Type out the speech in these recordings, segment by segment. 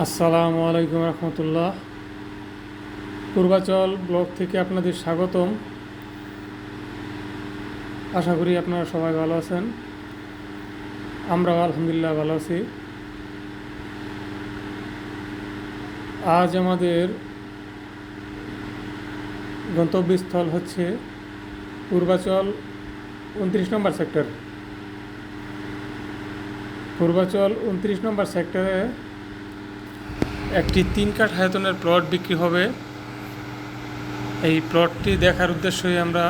আসসালামু আলাইকুম রহমতুল্লাহ। পূর্বাচল ব্লক থেকে আপনাদের স্বাগতম। আশা করি আপনারা সবাই ভালো আছেন। আমরাও আলহামদুলিল্লাহ ভালো আছি। আজ আমাদের গন্তব্যস্থল হচ্ছে পূর্বাচল 29 নম্বর সেক্টর। পূর্বাচল 29 নম্বর সেক্টরে একটি 3 কাঠ আয়তনের প্লট বিক্রি হবে। এই প্লটটি দেখার উদ্দেশ্যই আমরা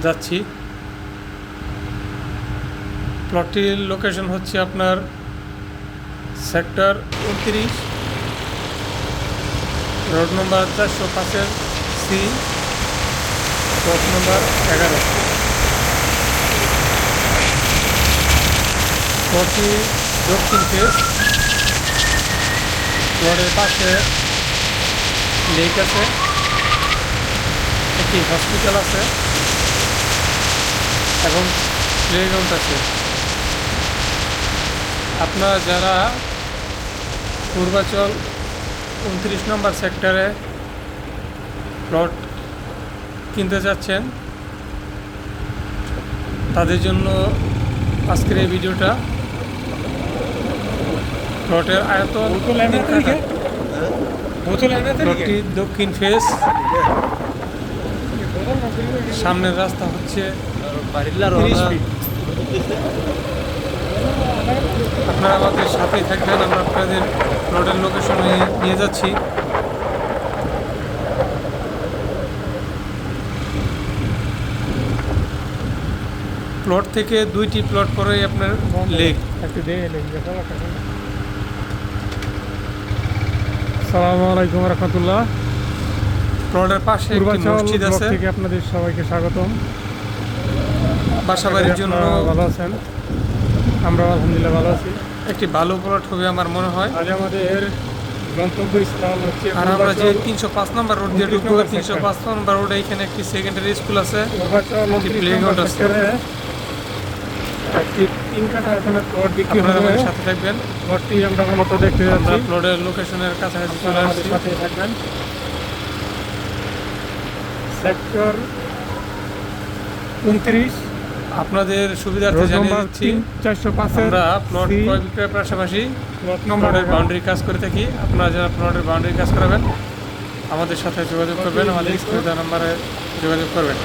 যাচ্ছি। প্লটটির লোকেশন হচ্ছে আপনার sector 29, road number 405-এর C, plot নম্বর 11। প্লটটি দক্ষিণ ফেস। প্লটের পাশে লেক আছে, একটি হসপিটাল আছে এবং প্লেগ্রাউন্ড আছে। আপনারা যারা পূর্বাচল 29 নম্বর সেক্টরে প্লট কিনতে যাচ্ছেন, তাদের জন্য আজকের এই ভিডিওটা। প্লটের আয়তন প্লটটি দক্ষিণ ফেস। সামনের রাস্তা হচ্ছে 30 ফিট। আপনারা আমাদের সাথেই থাকবেন, আমরা আপনাদের প্লটের লোকেশনে নিয়ে যাচ্ছি। প্লট থেকে 2টি প্লট পরেই আপনার লেক। আসসালামু আলাইকুম রহমতুল্লাহ। প্লটের পাশে একটি মসজিদ আছে। থেকে আপনাদের সবাইকে স্বাগতম। বাসাবাড়ির জন্য ভালো আছেন? আমরা আলহামদুলিল্লাহ ভালো আছি। একটি ভালো প্লট হবে আমার মনে হয়। আজ আমাদের গন্তব্যস্থল হচ্ছে, আর আমরা যে 305 নম্বর রোড দিয়ে ঢুকবো, 305 নম্বর রোডে এখানে একটি সেকেন্ডারি স্কুল আছে, একটি প্লেগ্রাউন্ড আছে। একটি 3 কাঠা আয়তনের প্লট বিক্রি হবে। আমাদের সাথে থাকবেন। প্লটটি আমরা মূলত দেখতে যাচ্ছি। প্লটের লোকেশনের কাছাকাছি চলে আসছি, সাথে থাকবেন। সেক্টর 29 আপনাদের সুবিধার্থে জানিয়ে দিচ্ছি, 405 আমরা প্লট ক্রয় বিক্রয়ের পাশাপাশি প্লটের বাউন্ডারি কাজ করে থাকি। আপনারা যারা প্লটের বাউন্ডারি কাজ করাবেন আমাদের সাথে যোগাযোগ করবেন, আমাদের স্ক্রিনে দেওয়া নাম্বারে যোগাযোগ করবেন।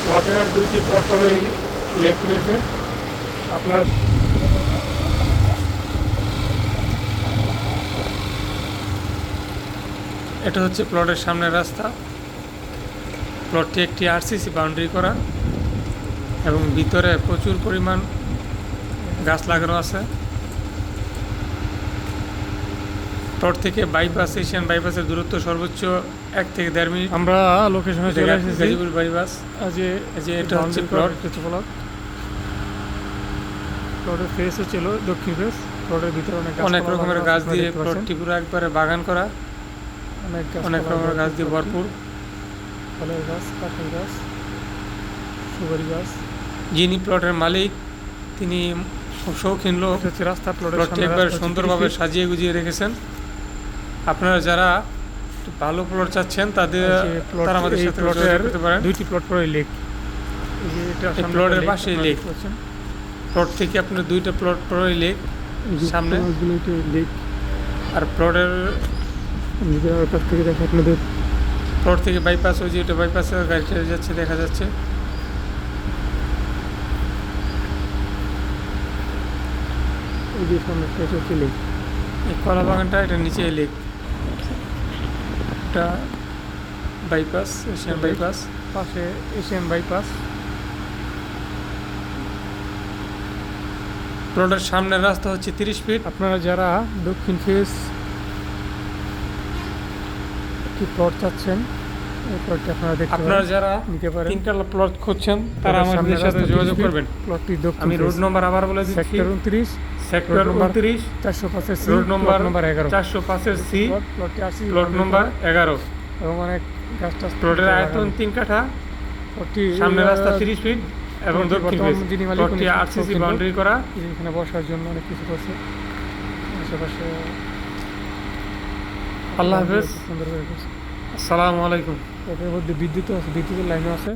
প্লটের 2টি প্লট করে লেক রয়েছে। আপনার এটা হচ্ছে প্লটের সামনের রাস্তা। প্লটটি একটি আরসিসি বাউন্ডারি করা এবং ভিতরে প্রচুর পরিমাণ গাছ লাগানো আছে। প্লট থেকে বাইপাস, এশিয়ান বাইপাসের দূরত্ব সর্বোচ্চ 1 থেকে 1.5 মিনিট। আমরা লোকেশনে চলে এসেছি, গাজীপুর বাইপাস। যে এটা হচ্ছে প্লট। প্লটের ফেস ছিল দক্ষিণ ফেস। প্লটের ভিতরে অনেক রকমের গাছ দিয়ে প্লটটি পুরো একবারে বাগান করা, অনেক রকমের গাছ দিয়ে ভরপুর। ফলের গাছ, কাঠের গাছ, সুপারি গাছ। যিনি প্লটের মালিক তিনি খুব শৌখিন লোক। রাস্তা প্লটটি একবার সুন্দরভাবে সাজিয়ে গুজিয়ে রেখেছেন। আপনারা যারা ভালো প্লট চাচ্ছেন তারা আমাদের সাথে যোগাযোগ করতে পারেন। 2টি প্লট পরে লেক, এই প্লটের পাশে লেক। প্লট থেকে আপনার 2টা প্লট পরে লেক সামনে লেক। আর প্লটের কাছ থেকে দেখে আপনাদের প্লট থেকে বাইপাস, ওই যে এটা বাইপাসে গাড়ি চলে যাচ্ছে, দেখা যাচ্ছে। ওই যে সামনে হচ্ছে লেক, এই কলা বাগানটা, এটা নিচে লেক। এটা বাইপাস, এশিয়ান বাইপাস, পাশে এশিয়ান বাইপাস। প্লটের সামনের রাস্তা হচ্ছে 30 ফিট। আপনারা যারা দক্ষিণ ফেস কি প্লট চাচ্ছেন, এই প্লটটি আপনারা যারা নিতে পারেন, 3টা প্লট খুঁজছেন, তারা আমাদের সাথে যোগাযোগ করবেন। প্লটটি দক্ষিণ, আমি রোড নম্বর আবার বলে দিচ্ছি, sector 29, sector 29, 405 C, road number 11, 405 C, প্লটটি আছে, প্লট নম্বর 11। এবং অনেক গাছ টাছ। প্লটের আয়তন 3 কাঠা, প্লটটি সামনের রাস্তা 30 ফিট এবং দক্ষিণ ফেস যিনি মালিক প্লটটি আরসিসি বাউন্ডারি করা। এখানে বসার জন্য অনেক কিছু করছে আশেপাশে। আল্লাহ হাফেজ, সুন্দর করে করছে। আসসালামু আলাইকুম। এটার মধ্যে বিদ্যুৎ আছে, বিদ্যুতের লাইনও আছে।